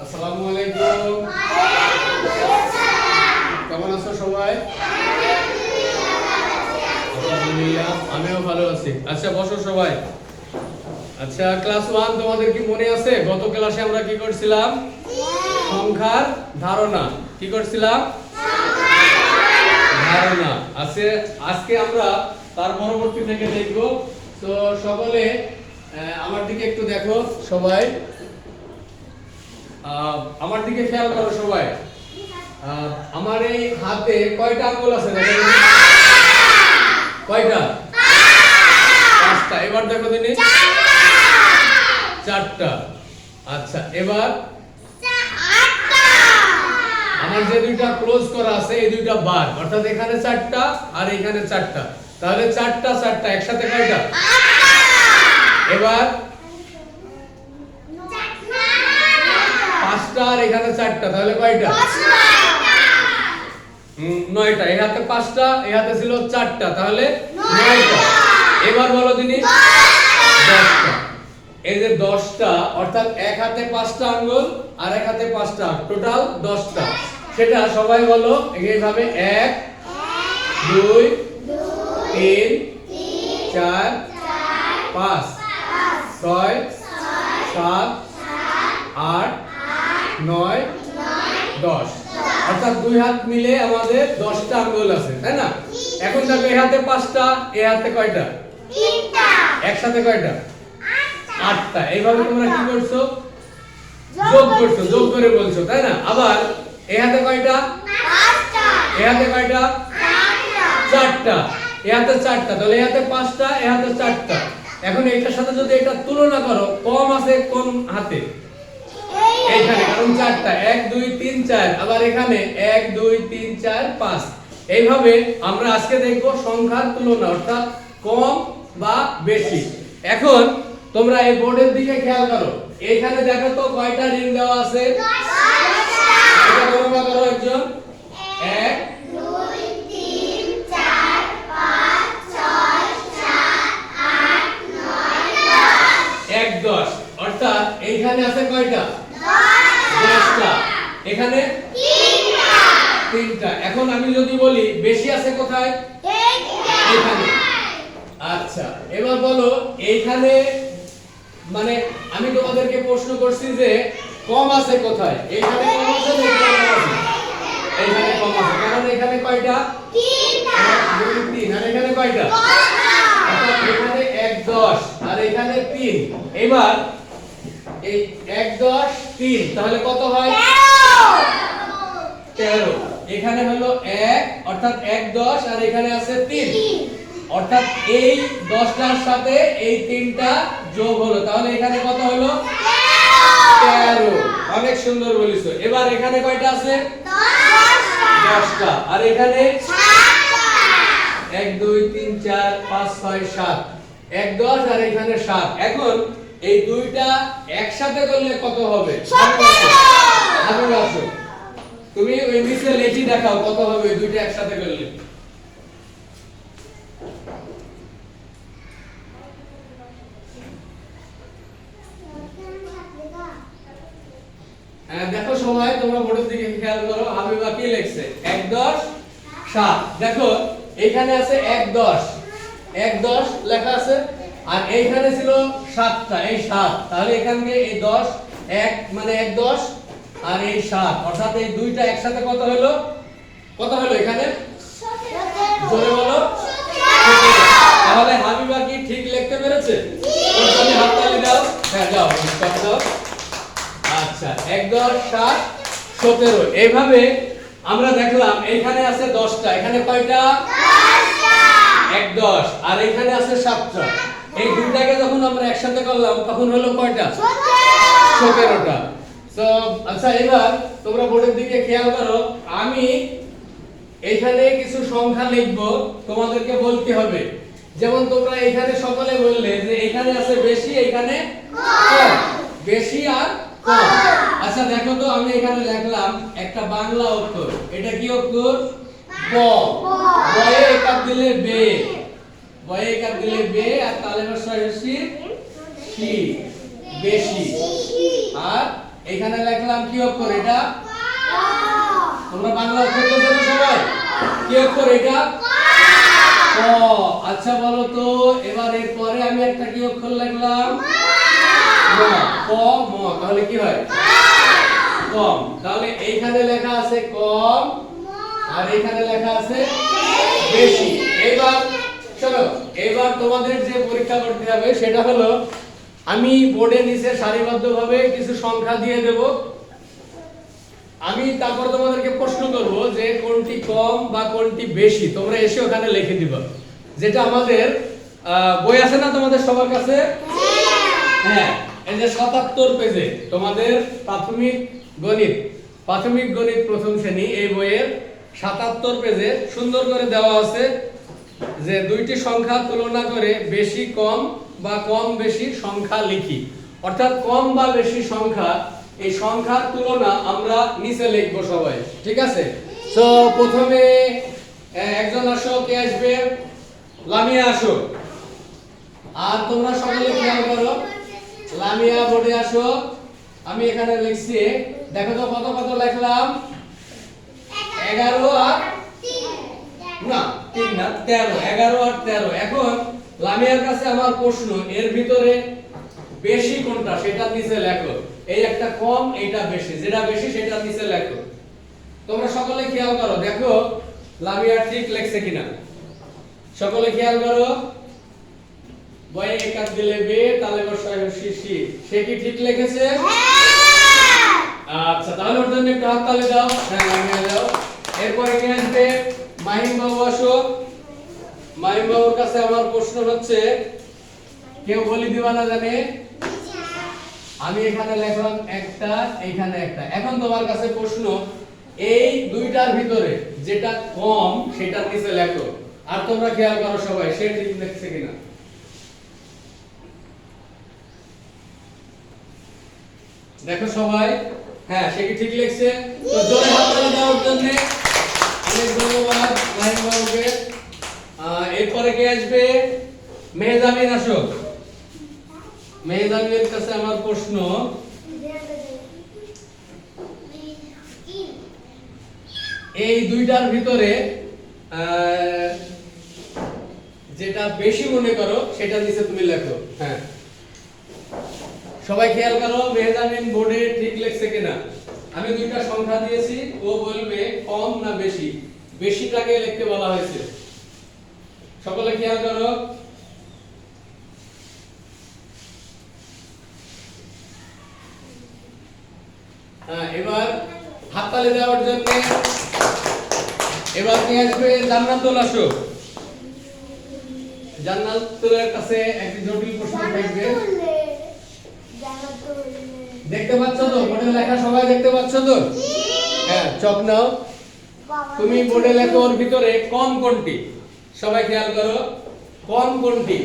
আসসালামু আলাইকুম। কেমন আছো সবাই? আলহামদুলিল্লাহ, আমিও ভালো আছি। আচ্ছা বসো সবাই। আচ্ছা ক্লাস 1 তোমাদের কি মনে আছে? গত ক্লাসে আমরা কি করছিলাম? সংখ্যার ধারণা। কি করছিলাম? ধারণা। আজকে আমরা তার পরবর্তী থেকে দেখব। তো সকলে আমার দিকে একটু দেখো সবাই। আমার দিকে খেয়াল করো সবাই। আমার এই হাতে কয়টা আঙ্গুল আছে দেখো? কয়টা? 5টা। এবার দেখো দিনে 4টা। আচ্ছা এবার আমার যে দুইটা ক্লোজ করা আছে এই দুইটা বার, অর্থাৎ এখানে 4টা আর এখানে 4টা, তাহলে 4টা 4টা একসাথে কয়টা? 8টা। এবার 5টা আর এখানে 4টা, তাহলে কয়টা? 9টা। এই হাতে 5টা, এই হাতে ছিল 4টা, তাহলে 9টা। এবার বলো দিনি 10টা। এই যে 10টা, অর্থাৎ এক হাতে 5টা আঙ্গুল আর এক হাতে 5টা, টোটাল 10টা। সেটা সবাই বলো এইভাবে 1 2 3 4 5 6 7 8 9 10, অর্থাৎ দুই হাত মিলে আমাদের 10টা আঙ্গুল আছে, তাই না? এখন দেখো এই হাতে 5টা, এই হাতে কয়টা? 3টা। একসাথে কয়টা? 8টা। এইভাবে তোমরা কি করছো? যোগ করছো, যোগ করে বলছো, তাই না? আবার এই হাতে কয়টা? 5টা। এই হাতে কয়টা? 4টা। এই হাতে 4টা, তাহলে এই হাতে 5টা, এই হাতে 4টা। এখন এইটার সাথে যদি এটা তুলনা করো, কম আছে কোন হাতে? এইখানে, কারণ 4টা। 1 2 3 4। আবার এখানে 1 2 3 4 5। এইভাবে আমরা আজকে দেখব সংখ্যার তুলনা, অর্থাৎ কম বা বেশি। এখন তোমরা এই বোর্ডের দিকে খেয়াল করো। এইখানে দেখো তো কয়টা রিং দেওয়া আছে? 10টা। এটা গণনা করো একজন। 1 2 3 4 5 6 7 8 9 10। 1 10, অর্থাৎ এইখানে আছে কয়টা? 10টা। এখানে 3টা। এখন আমি যদি বলি বেশি আছে কোথায়? এখানে। আচ্ছা এবার বলো এইখানে, মানে আমি তোমাদেরকে প্রশ্ন করছি যে কম আছে কোথায়? এইখানে কম আছে না এখানে কম আছে? এইখানে কম আছে, কারণ এখানে কয়টা? 3টা। 1 2 3। আর এখানে কয়টা? 10টা। অর্থাৎ এখানে 1 10 আর এখানে 3। এবার এই 1 10 3, তাহলে কত হয়? 13। এখানে হলো 1, অর্থাৎ 1 10 আর এখানে আছে 3, অর্থাৎ এই 10টার সাথে এই 3টা যোগ হলো, তাহলে এখানে কত হলো? 13। অনেক সুন্দর বলিছো। এবার এখানে কয়টা আছে? 10টা। আর এখানে 7টা। 1 2 3 4 5 6 7। 1 10 আর এখানে 7। এখন এই দুইটা একসাথে করলে কত হবে? 17। তুমি ওই নিচে লিখে দেখাও কত হবে এই দুইটা একসাথে করলে। দেখো সবাই তোমরা বোর্ডের দিকে খেয়াল করো। হাবিবা কি লিখছে? 1 10 7। দেখো এখানে আছে 1 10, 1 10 লেখা আছে, আর এইখানে ছিল 7টা, এই 7। তাহলে এখানে এই 10 1 মানে 1 10 আর এই 7, অর্থাৎ এই দুইটা একসাথে কত হলো? কত হলো এখানে? 17। জোরে বলো। 17। তাহলে হাবিবা কি ঠিক লিখতে পেরেছে? ওর জন্য হাততালি দাও। হ্যাঁ দাও, দাও। আচ্ছা 1 10 7 17। এইভাবে আমরা দেখলাম এইখানে আছে 10টা, এখানে কয়টা? 10টা। 1 10 আর এখানে আছে 7টা। এই দুইটাকে যখন আমরা একসাথে করলাম তখন হলো কয়টা? 17টা। তো আচ্ছা এবার তোমরা বোর্ডের দিকে খেয়াল করো। আমি এইখানে কিছু সংখ্যা লিখব, তোমাদেরকে বলতে হবে। যেমন তোমরা এখানে সকলে বললে যে এখানে আছে বেশি, এখানে কম। বেশি আর কম। আচ্ছা দেখো তো, আমি এখানে লিখলাম একটা বাংলা অক্ষর। এটা কি অক্ষর? ব। বয়ে একার দিলে বে, বয়ে একার দিলে বে, আর তালে হস্যই হস্যি শি, বেশি। আর এখানে লিখলাম কি অক্ষর এটা? তোমরা বাংলা অক্ষর তো জানো সবাই, কি অক্ষর এটা? ক। আচ্ছা বলো তো এবার এর পরে আমি একটা কি অক্ষর লিখলাম? ম। ক ম, তাহলে কি হয়? কম। তাহলে এইখানে লেখা আছে কম আর এইখানে লেখা আছে বেশি। এবার চলো, এবার তোমাদের যে পরীক্ষা করতে হবে সেটা হলো, আমি বোর্ডের নিচে সারিবদ্ধভাবে কিছু সংখ্যা দিয়ে দেব, আমি তারপর তোমাদেরকে প্রশ্ন করব যে কোনটি কম বা কোনটি বেশি, তোমরা এসে ওখানে লিখে দিবা। যেটা আমাদের বই আছে না তোমাদের সবার কাছে? হ্যাঁ, এই যে 77 পেজে তোমাদের প্রাথমিক গণিত প্রথম শ্রেণী এই বইয়ের 77 পেজে সুন্দর করে দেওয়া আছে যে দুইটি সংখ্যা তুলনা করে বেশি কম বা কম বেশি সংখ্যা লিখি। অর্থাৎ কম বা বেশি সংখ্যা, এই সংখ্যার তুলনা আমরা নিচে লিখব সবাই, ঠিক আছে? সো প্রথমে একজন আসো, কে আসবে? লামিয়া আসো। আর তোমরা সকলে খেয়াল করো, লামিয়া বোর্ডে আসো। আমি এখানে লিখছি, দেখো তো কত কত লিখলাম? 11 আর না 3 না 13, 11 আর 13। এখন লামিয়ার কাছে আমার প্রশ্ন, এর ভিতরে বেশি কোনটা সেটা নিচে লেখো। এই একটা কম, এইটা বেশি, যেটা বেশি সেটা নিচে লেখো। তোমরা সকলে খেয়াল করো, দেখো লামিয়া ঠিক লেখছে কিনা। সকলে খেয়াল করো, বয়ে একাত দিলে বে, তালে বসায় শিশি, সে কি ঠিক লিখেছে? আচ্ছা, তাহলে ওর জন্য একটু হাততালি দাও। হ্যাঁ, লামিয়া দাও। এরপরে কে আসবে? মাহিম বাবু আসো। মাহিম বাবুর কাছে আমার প্রশ্ন হচ্ছে, কেউ বলি দিবা না জানে? আমি এখানে লিখলাম একটা, এইখানে একটা। এখন তোমার কাছে প্রশ্ন, এই দুইটার ভিতরে যেটা কম সেটা নিচে লেখো। আর তোমরা খেয়াল করো সবাই, সে ঠিক লিখছে কিনা। দেখো সবাই, হ্যাঁ সে কি ঠিক লিখছে? তো জোরে হাততালি দেওয়ার জন্য অনেক ধন্যবাদ মাহিম বাবুকে। এরপরে কে আসবে? মেহজাবিন আসো। মেহজাবিনের কাছে আমার প্রশ্ন, এই দুইটার ভিতরে যেটা বেশি মনে করো সেটা নিচে তুমি লেখো। হ্যাঁ, সবাই খেয়াল করো, মেহজাবিন বোর্ডে ঠিক লিখছে কিনা। আমি দুইটা সংখ্যা দিয়েছি, ও বলবে কম না বেশি, বেশিটাকে লিখতে বলা হয়েছে। সকলে খেয়াল করো। এবার হাততালি দেওয়ার জন্য এবার কে আসবে? জান্নাতুল আসো। জান্নাতুলের কাছে একটি জটিল প্রশ্ন থাকবে। দেখতে পাচ্ছ তো বোর্ডে লেখা? সবাই দেখতে পাচ্ছ তো? হ্যাঁ, চক নাও। তুমি বোর্ডে লেখো ওর ভিতরে কম কোনটি। সবাই খেয়াল করো, কম কোনটি?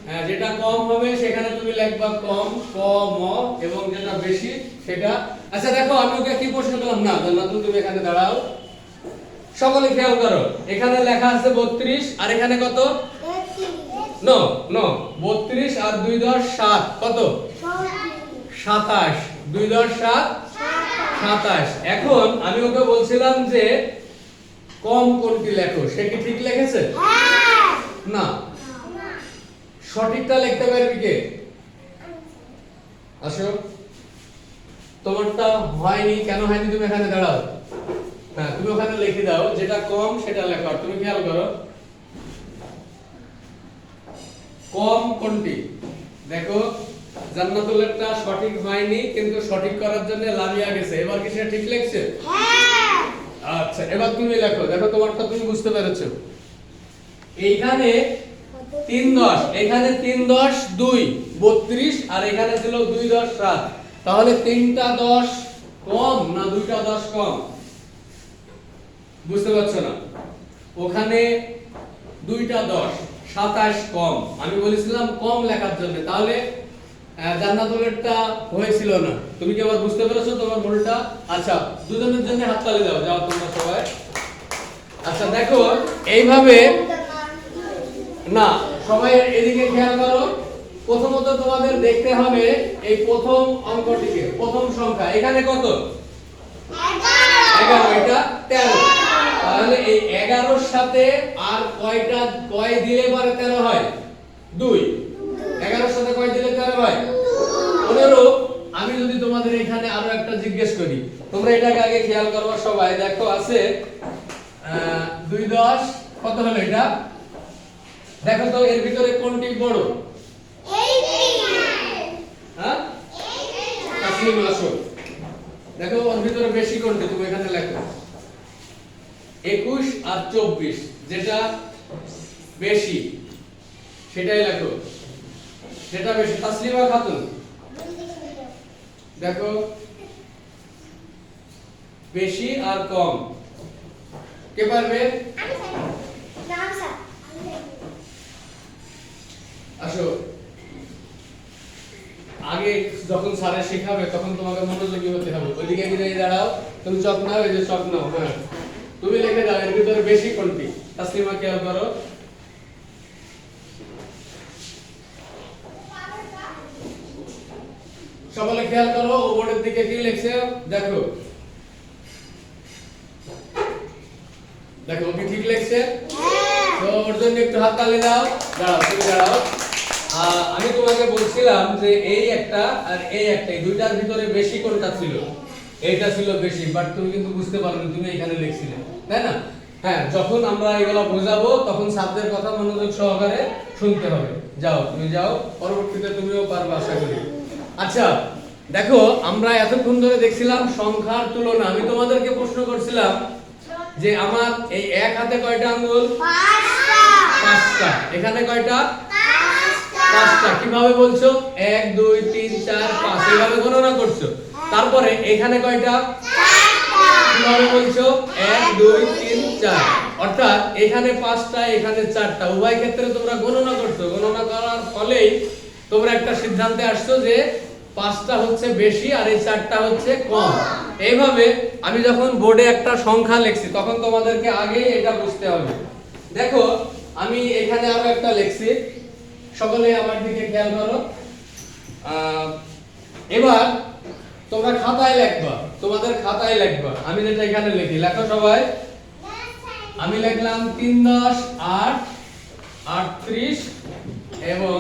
হ্যাঁ, যেটা কম হবে সেখানে তুমি লিখবা কম, কম, এবং যেটা বেশি সেটা। আচ্ছা দেখো, আমি ওকে কি প্রশ্ন করলাম না জান্নাতুল, তুমি এখানে দাঁড়াও। সকলে খেয়াল করো, এখানে লেখা আছে 32 আর এখানে কত? নো নো, 32 আর 2 10 7, কত? 27। 2 10 7 27। এখন আমি ওকে বলছিলাম যে কম কোনটি লেখো, সে কি ঠিক লিখেছে? না, সঠিকটা লিখতে পারবি কে? আসো, তোমারটা হয়নি, কেন হয়নি? তুমি এখানে দাঁড়াও। হ্যাঁ, তুমি ওখানে লিখে দাও যেটা কম সেটা লেখো। তুমি খেয়াল করো, কম কোনটি? দেখো জান্নাতুলেরটা সঠিক হয়নি, কিন্তু সঠিক করার জন্য লামিয়া গেছে। এবার কি সে ঠিক লিখছে? হ্যাঁ। আচ্ছা, এবার তুমি লেখো। দেখো তোমারটা তুমি বুঝতে পেরেছো। এইখানে 3 10, এখানে 3 10 2 32 আর এখানে ছিল 2 10 7। তাহলে 3টা 10 কম না 2টা 10 কম? বুঝতে পারছো না? ওখানে 2টা 10, 27 কম। আমি বলেছিলাম কম লেখার জন্য, তাহলে জান্নাতুলেরটা হয়েছিল না। তুমি কি আবার বুঝতে পেরেছো তোমার ভুলটা? আচ্ছা, দুজনের জন্য হাততালি দাও, যাও তোমরা সবাই। আচ্ছা দেখো, এইভাবে না, সবাই এদিকে খেয়াল করো। প্রথমত তোমাদের দেখতে হবে এই প্রথম অঙ্কটিকে, প্রথম সংখ্যা এখানে কত? 11, এটা 13। তাহলে এই 11 এর সাথে আর কয় দিলে পরে 13 হয়? 2। 11 এর সাথে কয় দিলে 13 হয়? 15। আমি যদি তোমাদের এখানে আরো একটা জিজ্ঞেস করি, তোমরা এটাকে আগে খেয়াল করবা সবাই। দেখো আছে 2 10 কত হলো এটা? দেখো তো এর ভিতরে কোনটি বড়? হ্যাঁ, তাসলিম আসো। দেখো ওর ভিতরে বেশি কোনটি, তুমি এখানে লেখো 21 আর 24, যেটা বেশি সেটাই লেখো, যেটা বেশি। তাসলিমা খাতুন দেখো বেশি আর কম কে পারবে? আসো, আগে যখন স্যারে শেখাবে তখন তোমাকে মনোযোগী হতে হবে। ওইদিকে গিয়ে দাঁড়াও, তুমি চক নাও, এই যে চক নাও। হ্যাঁ, তুমি লিখে দাও এর ভিতরে বেশি কোনটি। তাসলিমা খেয়াল করো, সবাই খেয়াল করো ও বোর্ডের দিকে কি লিখছে দেখো। দেখো কি ঠিক লিখছে? তো ওর জন্য একটু হাত তালি দাও। দাঁড়াও, তুমি দাঁড়াও। আমি তোমাকে বলছিলাম যে এই একটা আর এই একটা, এই দুইটার ভিতরে বেশি কোনটা ছিল? এইটা ছিল বেশি, বাট তুমি কিন্তু বুঝতে পারোনি, তুমি এখানে লিখছিলে, তাই না? হ্যাঁ, যখন আমরা এগুলো বোঝাবো তখন ছাত্রদের কথা মনোযোগ সহকারে শুনতে হবে। যাও, তুমি যাও, পরবর্তীতে তুমিও পারবে আশা করি। আচ্ছা দেখো, আমরা এতক্ষণ ধরে দেখছিলাম সংখ্যার তুলনা। আমি তোমাদেরকে প্রশ্ন করছিলাম যে আমার এই এক হাতে কয়টা আঙ্গুল? 5টা। এখানে কয়টা? 5টা। কিভাবে বলছো? 1 2 3 4 5 এইভাবে গণনা করছো। তারপরে এখানে কয়টা? 4টা। কিভাবে বলছো? 1 2 3 4। অর্থাৎ এখানে 5টা, এখানে 4টা, উভয় ক্ষেত্রে তোমরা গণনা করছো। গণনা করার ফলেই তোমরা একটা সিদ্ধান্তে আসছো যে 5টা হচ্ছে বেশি আর এই 4টা হচ্ছে কম। এইভাবে আমি যখন বোর্ডে একটা সংখ্যা লিখছি তখন তোমাদেরকে আগেই এটা বুঝতে হবে। দেখো আমি এখানে আরো একটা লিখছি, সকলে আমার দিকে খেয়াল করো। এবার তোমরা খাতায় লিখবা, তোমাদের খাতায় লিখবা। আমি যেটা এখানে লিখি, লেখো সবাই। আমি লিখলাম 3 10 8 38 এবং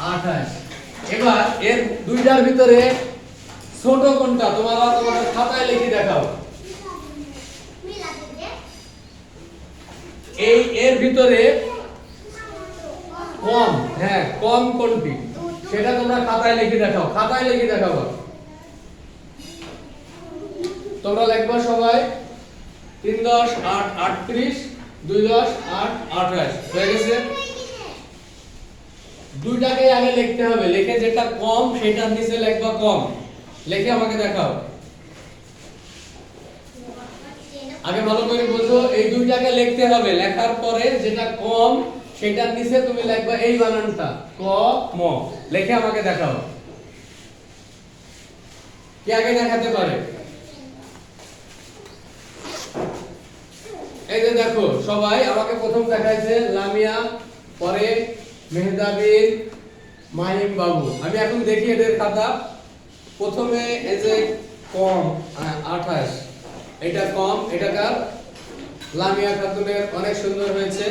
28। এবার এর দুইটার ভিতরে ছোট কোনটা তোমরা তোমাদের খাতায় লিখে দেখাও। এই এর ভিতরে কম, হ্যাঁ কম কোনটি সেটা তোমরা খাতায় লিখে দেখাও। খাতায় লিখে দেখাও, তোমরা লিখবা সবাই 3 10 8 38 2 10 8 28 হয়ে গেছে। দুইটাকে আগে লিখতে হবে, লিখে যেটা কম সেটার নিচে লিখবা কম। লিখে আমাকে দেখাও। আগে ভালো করে বুঝো, এই দুইটাকে লিখতে হবে। লেখার পরে যেটা কম সেটার নিচে তুমি লিখবা এই বানানটা ক ম। লিখে আমাকে দেখাও। কি আগে দেখাতে পারে? এই যে দেখো সবাই আমাকে প্রথম দেখাইছে লামিয়া, পরে মেহদাবিন, মাহিম বাবু। আমি এখন দেখি এদের খাতা। প্রথমে এই যে কম 28, এটা কম, এটা কার? লামিয়া খাতুনের, অনেক সুন্দর হয়েছে।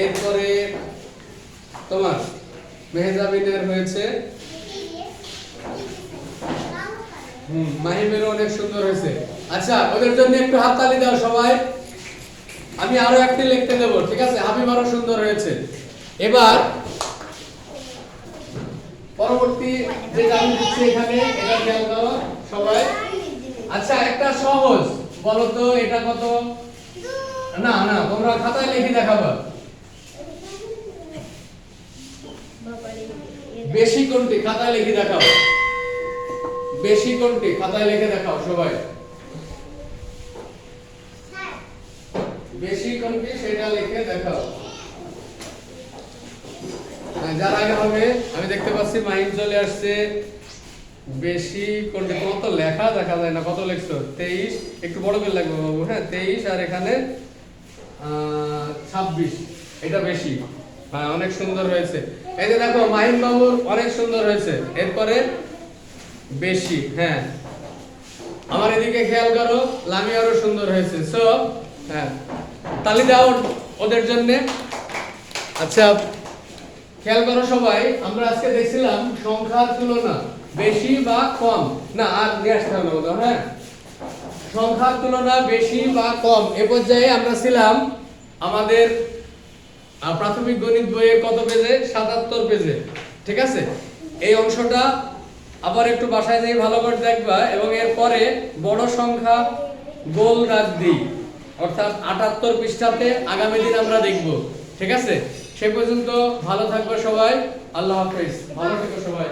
এরপরে তোমার মেহদাবিনের হয়েছে, মাহিমেরও অনেক সুন্দর হয়েছে। আচ্ছা ওদের জন্য একটু হাততালি দাও সবাই। আমি আরো একটি লিখতে দেব, ঠিক আছে? হাবিবারও সুন্দর হয়েছে। এবার পরবর্তী যেটা আমি দিচ্ছি এখানে, এটা খেয়াল করো সবাই। আচ্ছা একটা সহজ বলো তো, এটা কত? না না, তোমরা খাতায় লিখে দেখাবা। বেশি কোনটি খাতায় লিখে দেখাও। বেশি কোনটি খাতায় লিখে দেখাও সবাই। বেশি কোনটি সেটা লিখে দেখাও। যার আগে হবে, আমি দেখতে পাচ্ছি মাইন চলে আসছে। বেশি কোনটি? তোমার তো লেখা দেখা যায় না, কত লিখছো? 23। একটু বড় করে লিখবো বাবু। হ্যাঁ 23 আর এখানে 26, এটা বেশি। হ্যাঁ অনেক সুন্দর হয়েছে। এই যে দেখো মাহিম বাবুর অনেক সুন্দর হয়েছে। এরপরে বেশি, হ্যাঁ আমার এদিকে খেয়াল করো, লামিয়ারও সুন্দর হয়েছে। সো হ্যাঁ তালি দাও ওদের জন্য। আচ্ছা খেয়াল করো সবাই, আমরা আজকে দেখছিলাম সংখ্যার তুলনা বেশি বা কম, না আর নিয়ে আসতে হবে বলো, হ্যাঁ সংখ্যার তুলনা বেশি বা কম। এ পর্যায়ে আমরা ছিলাম আমাদের প্রাথমিক গণিত বইয়ের কত পেজে? 77 পেজে, ঠিক আছে। এই অংশটা আবার একটু বাসায় যেয়ে ভালো করে দেখবা, এবং এরপরে বড় সংখ্যা গোল দাগ দিই, অর্থাৎ 78 পৃষ্ঠাতে আগামী দিন আমরা দেখব, ঠিক আছে। সে পর্যন্ত ভালো থাকবে সবাই, আল্লাহ হাফেজ, ভালো থেকো সবাই।